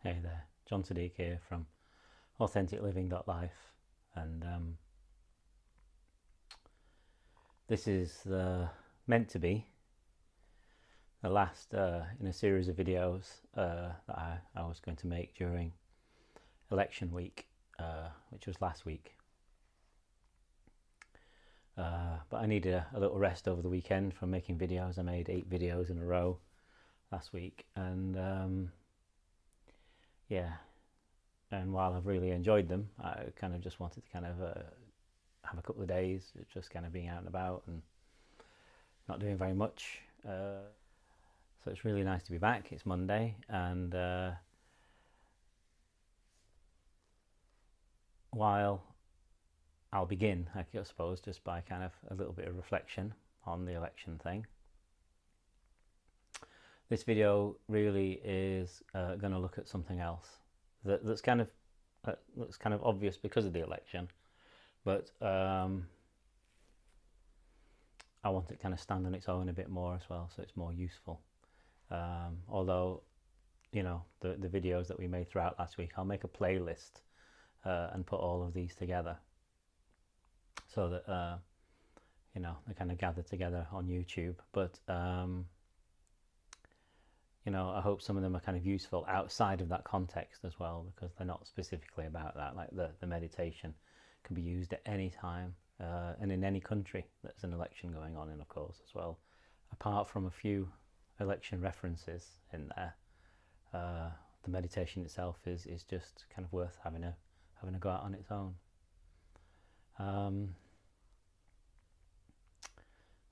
Hey there, John Siddique here from authenticliving.life, and this is meant to be the last in a series of videos that I was going to make during election week, which was last week. But I needed a little rest over the weekend from making videos. I made 8 videos in a row last week, and yeah. And while I've really enjoyed them, I kind of just wanted to kind of have a couple of days just kind of being out and about and not doing very much. So it's really nice to be back. It's Monday, and while I'll begin, I suppose, just by kind of a little bit of reflection on the election thing. This video really is going to look at something else that's kind of obvious because of the election, but I want it to kind of stand on its own a bit more as well, so it's more useful. Although, you know, the videos that we made throughout last week, I'll make a playlist and put all of these together so that you know, they kind of gather together on YouTube. But you know, I hope some of them are kind of useful outside of that context as well, because they're not specifically about that. Like the meditation can be used at any time and in any country that's an election going on in, of course, as well. Apart from a few election references in there, the meditation itself is just kind of worth having a go out on its own.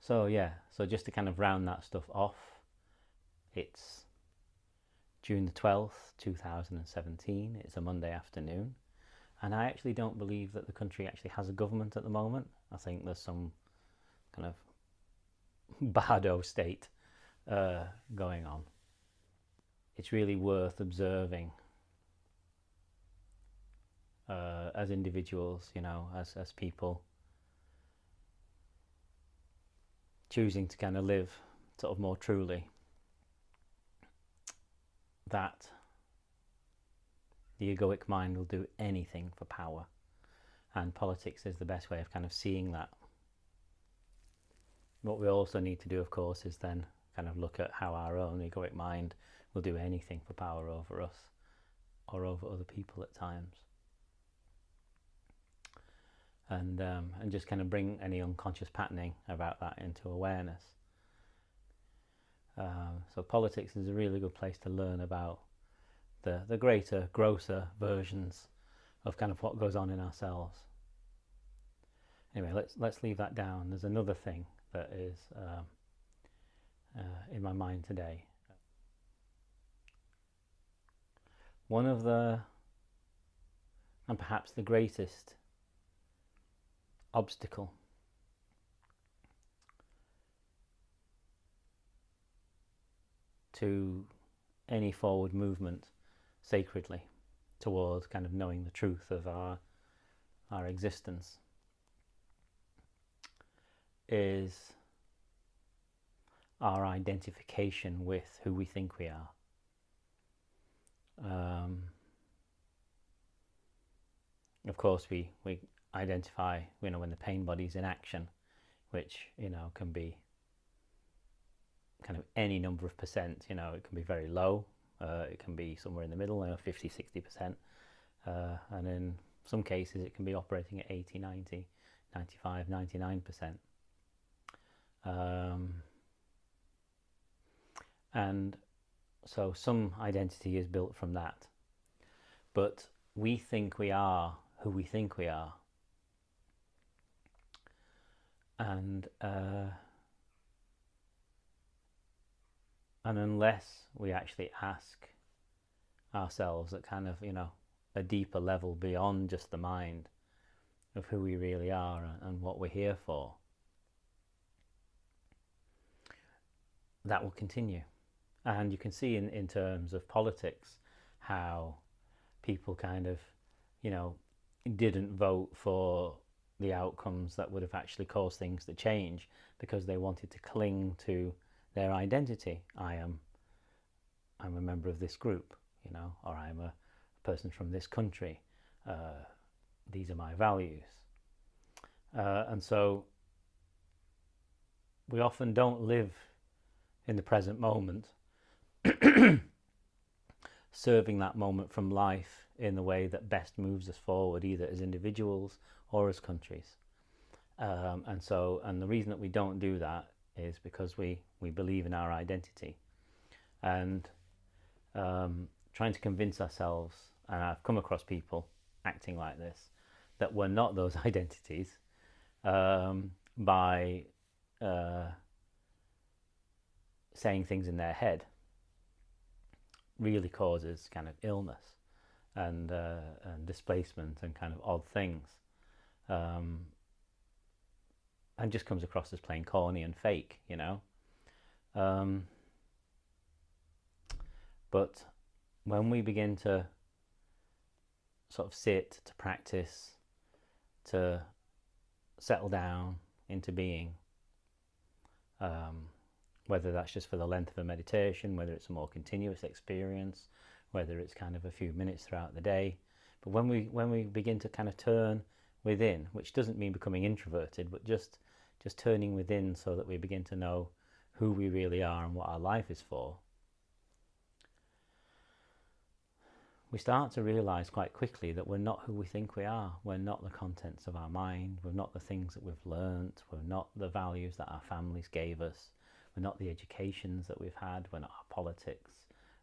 So yeah, so just to kind of round that stuff off, it's June the 12th, 2017. It's a Monday afternoon, and I actually don't believe that the country actually has a government at the moment. I think there's some kind of bardo state going on. It's really worth observing as individuals, you know, as people choosing to kind of live sort of more truly, that the egoic mind will do anything for power, and politics is the best way of kind of seeing that. What we also need to do, of course, is then kind of look at how our own egoic mind will do anything for power over us or over other people at times, and just kind of bring any unconscious patterning about that into awareness. So politics is a really good place to learn about the greater, grosser versions of kind of what goes on in ourselves. Anyway, let's leave that down. There's another thing that is in my mind today. One of the, and perhaps the greatest obstacle to any forward movement sacredly towards kind of knowing the truth of our existence is our identification with who we think we are. Of course, we identify, you know, when the pain body's in action, which, you know, can be kind of any number of percent. You know, it can be very low, it can be somewhere in the middle, you know, 50-60%, and in some cases it can be operating at 80, 90, 95, 99%. And so some identity is built from that, but we think we are who we think we are, and unless we actually ask ourselves at kind of, you know, a deeper level beyond just the mind of who we really are and what we're here for, that will continue. And you can see in terms of politics how people kind of, you know, didn't vote for the outcomes that would have actually caused things to change because they wanted to cling to their identity. I'm a member of this group, you know, or I'm a person from this country. These are my values. And so we often don't live in the present moment, serving that moment from life in the way that best moves us forward, either as individuals or as countries. And the reason that we don't do that is because we believe in our identity, and trying to convince ourselves, and I've come across people acting like this, that we're not those identities, by saying things in their head, really causes kind of illness and displacement and kind of odd things, and just comes across as plain corny and fake, you know. But when we begin to sort of sit, to practice, to settle down into being, whether that's just for the length of a meditation, whether it's a more continuous experience, whether it's kind of a few minutes throughout the day. But when we begin to kind of turn within, which doesn't mean becoming introverted, but just turning within so that we begin to know who we really are and what our life is for, we start to realize quite quickly that we're not who we think we are. We're not the contents of our mind. We're not the things that we've learnt. We're not the values that our families gave us. We're not the educations that we've had. We're not our politics.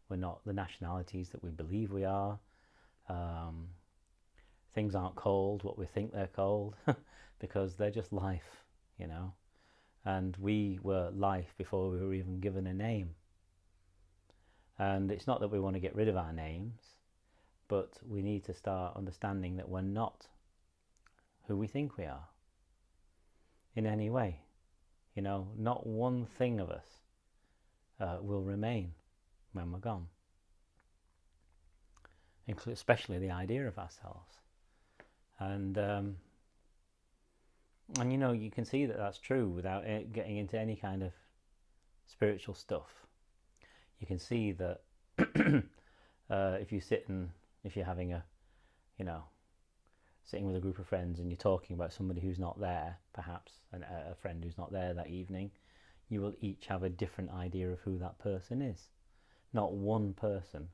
We're not the nationalities that we believe we are. Things aren't called what we think they're called because they're just life, you know. And we were life before we were even given a name. And it's not that we want to get rid of our names, but we need to start understanding that we're not who we think we are in any way. You know, not one thing of us will remain when we're gone, especially the idea of ourselves. And you know, you can see that that's true without getting into any kind of spiritual stuff. You can see that if you're having a, you know, sitting with a group of friends and you're talking about somebody who's not there, perhaps a friend who's not there that evening, you will each have a different idea of who that person is. Not one person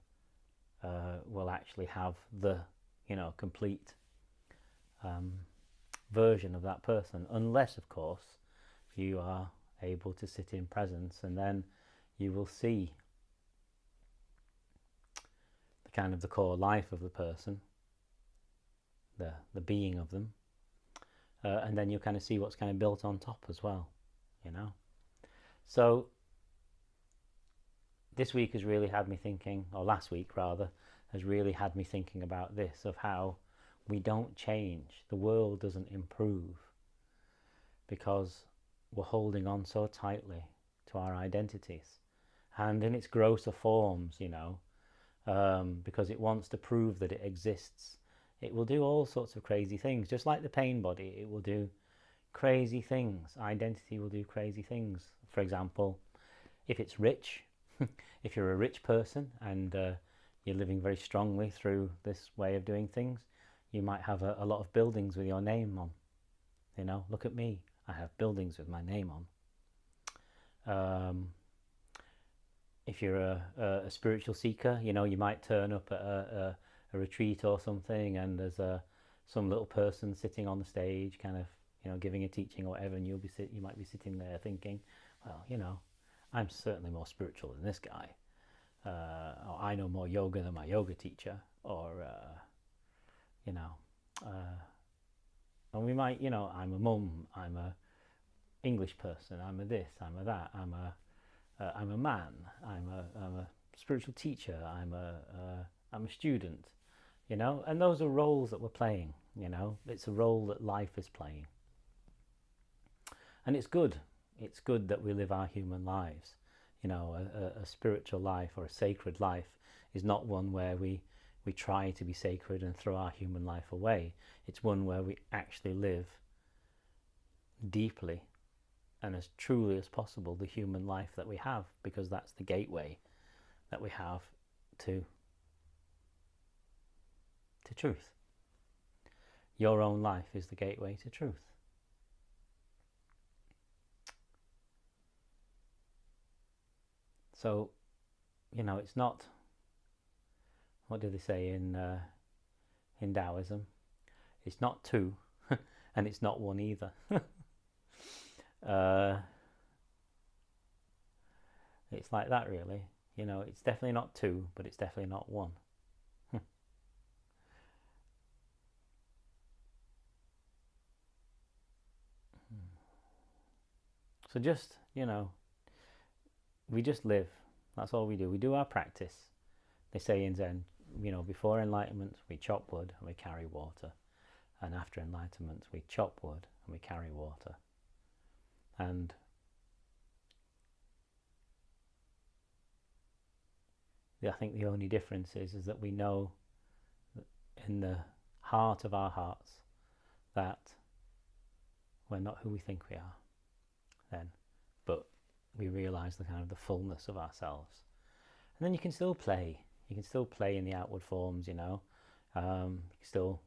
will actually have the, you know, complete version of that person, unless, of course, you are able to sit in presence, and then you will see the kind of the core life of the person, the being of them, and then you'll kind of see what's kind of built on top as well, you know. So this week has really had me thinking, or last week rather, has really had me thinking about this, of how we don't change, the world doesn't improve because we're holding on so tightly to our identities, and in its grosser forms, you know, because it wants to prove that it exists. It will do all sorts of crazy things, just like the pain body. It will do crazy things. Identity will do crazy things. For example, if it's rich, if you're a rich person and you're living very strongly through this way of doing things, you might have a lot of buildings with your name on. You know, look at me, I have buildings with my name on. If you're a spiritual seeker, you know, you might turn up at a retreat or something, and there's some little person sitting on the stage, kind of, you know, giving a teaching or whatever, and you might be sitting there thinking, well, you know, I'm certainly more spiritual than this guy, or I know more yoga than my yoga teacher, or you know, and we might, you know, I'm a mum, I'm a English person, I'm a this, I'm a that, I'm a man, I'm a spiritual teacher, I'm a student, you know, and those are roles that we're playing, you know. It's a role that life is playing, and it's good that we live our human lives, you know. A spiritual life or a sacred life is not one where we try to be sacred and throw our human life away. It's one where we actually live deeply and as truly as possible the human life that we have, because that's the gateway that we have to to truth. Your own life is the gateway to truth. So, you know, it's not, what do they say in Taoism? It's not two, and it's not one either. It's like that, really. You know, it's definitely not two, but it's definitely not one. So just, you know, we just live. That's all we do. We do our practice. They say in Zen, you know, before enlightenment we chop wood and we carry water, and after enlightenment we chop wood and we carry water. And I think the only difference is that we know in the heart of our hearts that we're not who we think we are then, but we realize the kind of the fullness of ourselves. And then you can still play. You can still play in the outward forms, you know. You can still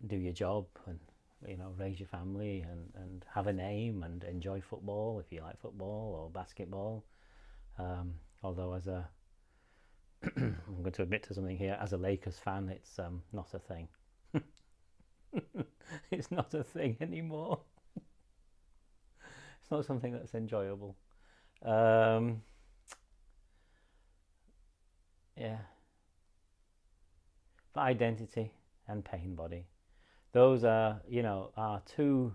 do your job and, you know, raise your family and have a name and enjoy football if you like football or basketball. Although as a I'm going to admit to something here, as a Lakers fan, it's not a thing. It's not a thing anymore. It's not something that's enjoyable. Yeah. But identity and pain body, those are, you know, are two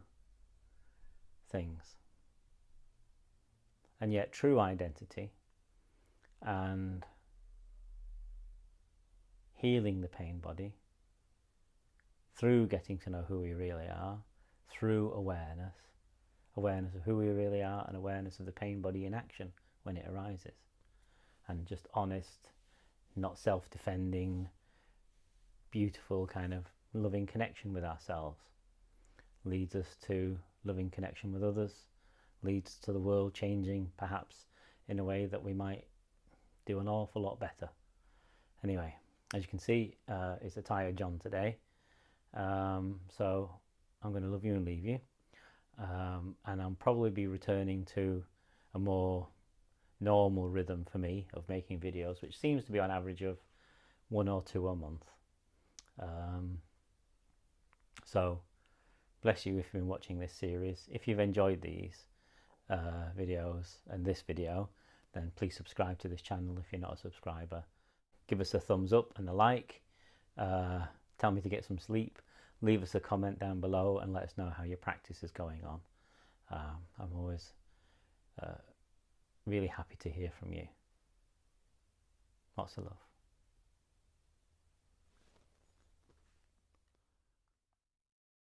things. And yet true identity and healing the pain body through getting to know who we really are, through awareness of who we really are and awareness of the pain body in action when it arises, and just honest, not self-defending, beautiful kind of loving connection with ourselves leads us to loving connection with others, leads to the world changing perhaps in a way that we might do an awful lot better. Anyway, as you can see, it's a tired John today, so I'm going to love you and leave you, and I'll probably be returning to a more normal rhythm for me of making videos, which seems to be on average of 1 or 2 a month. So bless you if you've been watching this series. If you've enjoyed these videos and this video, then please subscribe to this channel if you're not a subscriber. Give us a thumbs up and a like. Tell me to get some sleep. Leave us a comment down below and let us know how your practice is going on. I'm always really happy to hear from you. Lots of love.